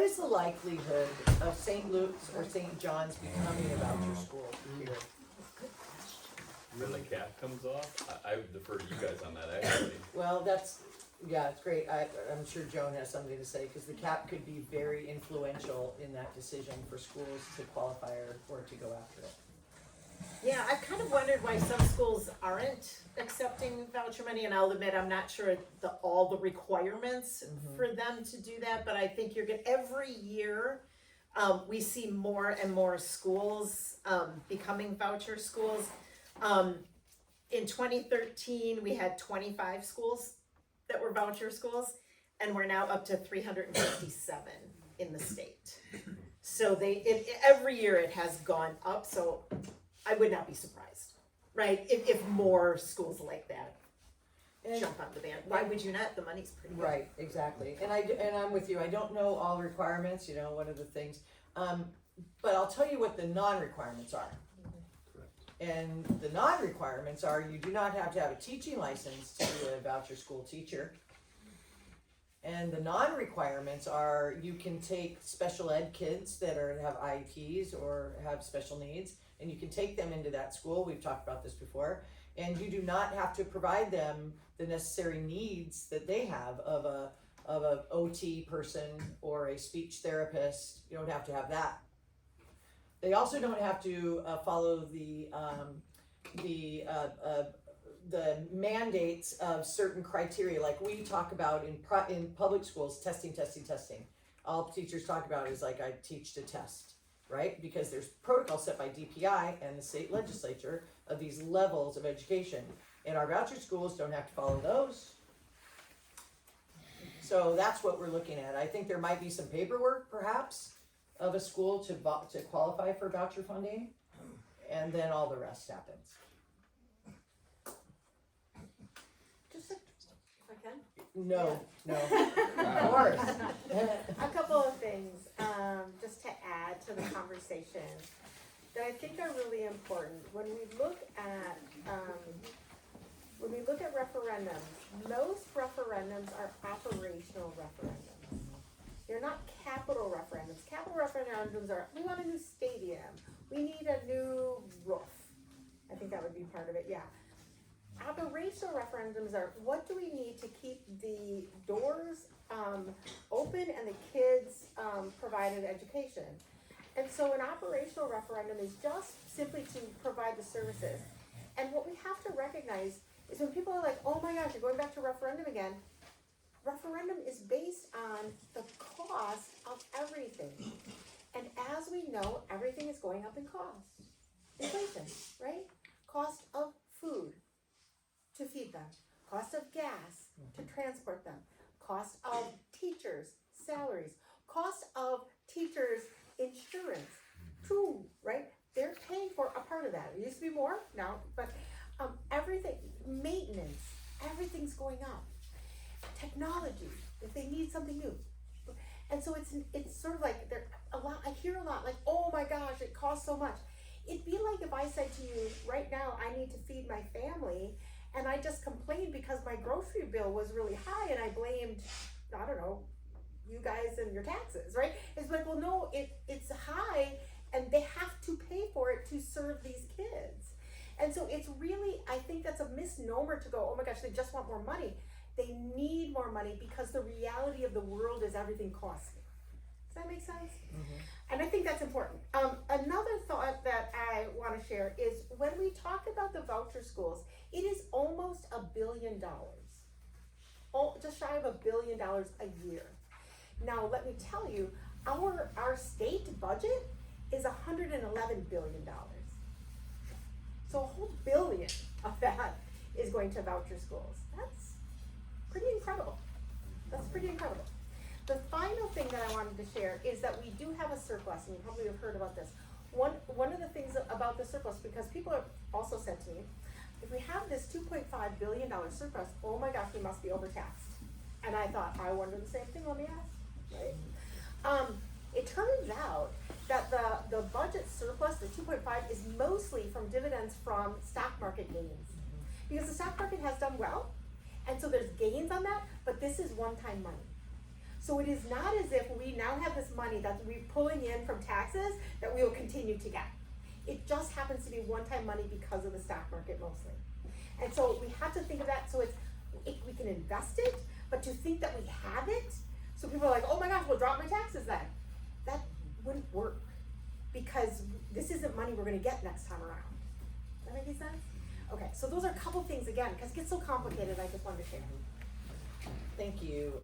is the likelihood of St. Luke's or St. John's becoming a voucher school here? When the cap comes off, I would defer to you guys on that actually. Well, yeah, it's great. I'm sure Joan has something to say, because the cap could be very influential in that decision for schools to qualify or to go after it. Yeah, I've kind of wondered why some schools aren't accepting voucher money, and I'll admit I'm not sure all the requirements for them to do that, but I think every year we see more and more schools becoming voucher schools. In 2013, we had 25 schools that were voucher schools, and we're now up to 357 in the state. So every year it has gone up, so I would not be surprised, right? If more schools like that jump on the band. Why would you not? The money's pretty good. Right, exactly. And I'm with you. I don't know all requirements, what are the things. But I'll tell you what the non-requirements are. And the non-requirements are, you do not have to have a teaching license to be a voucher school teacher. And the non-requirements are, you can take special ed kids that have IEPs or have special needs, and you can take them into that school. We've talked about this before. And you do not have to provide them the necessary needs that they have of a OT person or a speech therapist. You don't have to have that. They also don't have to follow the mandates of certain criteria, like we talk about in public schools, testing. All teachers talk about is like, I teach to test, right? Because there's protocol set by DPI and the state legislature of these levels of education, and our voucher schools don't have to follow those. So that's what we're looking at. I think there might be some paperwork, perhaps, of a school to qualify for voucher funding, and then all the rest happens. Just if I can. No, of course. A couple of things, just to add to the conversation that I think are really important. When we look at referendums, most referendums are operational referendums. They're not capital referendums. Capital referendums are, we want a new stadium, we need a new roof. I think that would be part of it, yeah. Operational referendums are, what do we need to keep the doors open and the kids provided education? And so an operational referendum is just simply to provide the services. And what we have to recognize is when people are like, oh my gosh, you're going back to referendum again, referendum is based on the cost of everything. And as we know, everything is going up in cost. Inflation, right? Cost of food to feed them, cost of gas to transport them, cost of teachers' salaries, cost of teachers' insurance, too, right? They're paying for a part of that. It used to be more now, but everything, maintenance, everything's going up. Technology, if they need something new. And so it's sort of like I hear a lot like, oh my gosh, it costs so much. It'd be like if I said to you, right now I need to feed my family, and I just complained because my grocery bill was really high, and I blamed, I don't know, you guys and your taxes, right? It's like, well, no, it's high, and they have to pay for it to serve these kids. And so it's really, I think that's a misnomer to go, oh my gosh, they just want more money. They need more money because the reality of the world is everything costs. Does that make sense? Mm-hmm. And I think that's important. Another thought that I want to share is when we talk about the voucher schools, it is almost $1 billion. Just shy of $1 billion a year. Now, let me tell you, our state budget is $111 billion. So a whole billion of that is going to voucher schools. That's pretty incredible. The final thing that I wanted to share is that we do have a surplus, and you probably have heard about this. One of the things about the surplus, because people have also said to me, if we have this $2.5 billion surplus, oh my gosh, we must be overtaxed. And I thought, I wonder the same thing, let me ask, right? It turns out that the budget surplus, the 2.5, is mostly from dividends from stock market gains. Because the stock market has done well, and so there's gains on that, but this is one-time money. So it is not as if we now have this money that we're pulling in from taxes that we will continue to get. It just happens to be one-time money because of the stock market mostly. And so we have to think of that, so we can invest it, but to think that we have it, so people are like, oh my gosh, we'll drop my taxes then. That wouldn't work, because this isn't money we're gonna get next time around. Does that make any sense? Okay, so those are a couple things again, because it gets so complicated, I just wanted to share. Thank you.